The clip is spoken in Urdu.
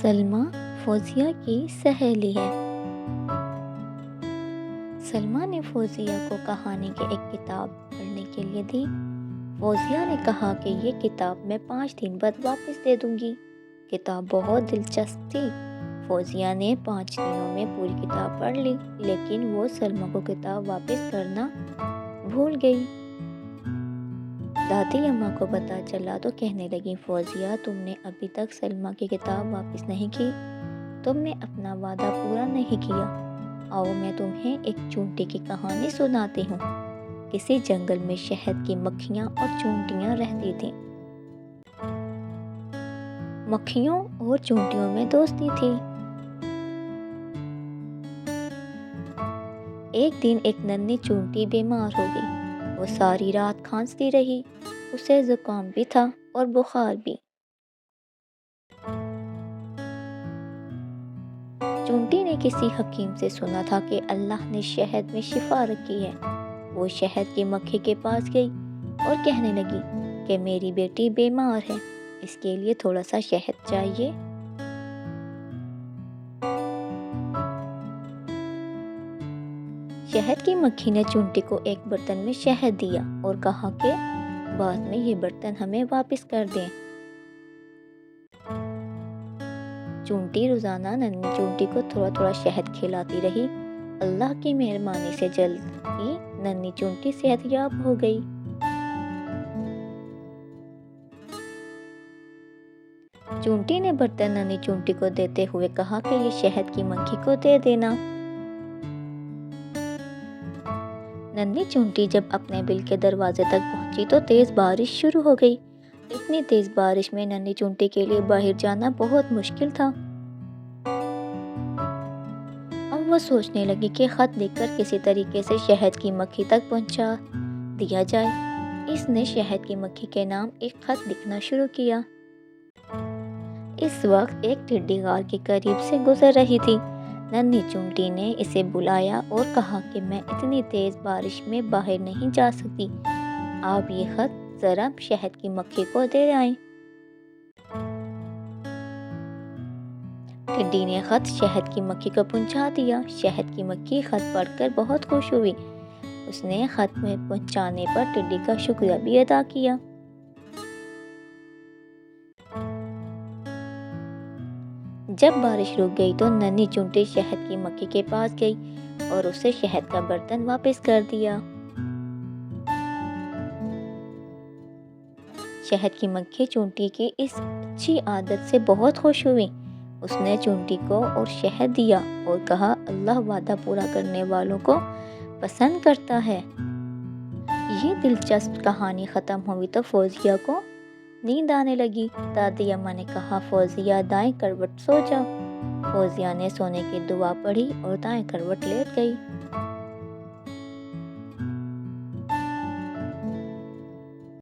سلمیٰ فوزیہ کی سہیلی ہے۔ سلمیٰ نے فوزیہ کو کہانی کی ایک کتاب پڑھنے کے لیے دی۔ فوزیہ نے کہا کہ یہ کتاب میں 5 دن بعد واپس دے دوں گی۔ کتاب بہت دلچسپ تھی۔ فوزیہ نے 5 دنوں میں پوری کتاب پڑھ لی، لیکن وہ سلمیٰ کو کتاب واپس کرنا بھول گئی۔ دادی اماں کو پتہ چلا تو کہنے لگی، فوزیہ تم نے ابھی تک سلمیٰ کی کتاب واپس نہیں کی، تم نے اپنا وعدہ پورا نہیں کیا۔ آؤ میں تمہیں ایک چونٹی کی کہانی سناتی ہوں۔ کسی جنگل میں شہد کی مکھیاں اور چونٹیاں رہتی تھیں۔ مکھیوں اور چونٹیوں میں دوستی تھی۔ ایک دن ایک ننھی چونٹی بیمار ہو گئی۔ وہ ساری رات کھانستی رہی، اسے زکام بھی تھا اور بخار بھی۔ چونٹی نے کسی حکیم سے سنا تھا کہ اللہ نے شہد میں شفا رکھی ہے۔ وہ شہد کی مکھی کے پاس گئی اور کہنے لگی کہ میری بیٹی بیمار ہے، اس کے لیے تھوڑا سا شہد چاہیے۔ شہد کی مکھی نے چونٹی کو ایک برتن میں شہد دیا اور کہا کہ بعد میں یہ برتن ہمیں واپس کر دیں۔ چونٹی روزانہ ننھی چونٹی کو تھوڑا تھوڑا شہد کھلاتی رہی۔ اللہ کی مہربانی سے جلد ہی ننھی چونٹی صحت یاب ہو گئی۔ چونٹی نے برتن ننھی چونٹی کو دیتے ہوئے کہا کہ یہ شہد کی مکھی کو دے دینا۔ ننھی چونٹی جب اپنے بل کے دروازے تک پہنچی تو تیز بارش شروع ہو گئی۔ اتنی تیز بارش میں ننھی چونٹی کے لیے باہر جانا بہت مشکل تھا۔ اب وہ سوچنے لگی کہ خط لکھ کر کسی طریقے سے شہد کی مکھی تک پہنچا دیا جائے۔ اس نے شہد کی مکھی کے نام ایک خط لکھنا شروع کیا۔ اس وقت ایک ٹڈی غار کے قریب سے گزر رہی تھی۔ ننھی چونٹی نے اسے بلایا اور کہا کہ میں اتنی تیز بارش میں باہر نہیں جا سکتی، آپ یہ خط ذرا شہد کی مکھی کو دے آئیں۔ ٹڈی نے خط شہد کی مکھی کو پہنچا دیا۔ شہد کی مکھی خط پڑھ کر بہت خوش ہوئی۔ اس نے خط میں پہنچانے پر ٹڈی کا شکریہ بھی ادا کیا۔ جب بارش رک گئی تو ننھی چونٹی شہد کی مکھی کے پاس گئی اور اسے شہد کا برتن واپس کر دیا۔ شہد کی مکھی چونٹی کی اس اچھی عادت سے بہت خوش ہوئی۔ اس نے چونٹی کو اور شہد دیا اور کہا، اللہ وعدہ پورا کرنے والوں کو پسند کرتا ہے۔ یہ دلچسپ کہانی ختم ہوئی تو فوزیہ کو نیند آنے لگی۔ دادی اماں نے کہا، فوزیہ دائیں کروٹ سو جا۔ فوزیہ نے سونے کی دعا پڑھی اور دائیں کروٹ لیٹ گئی۔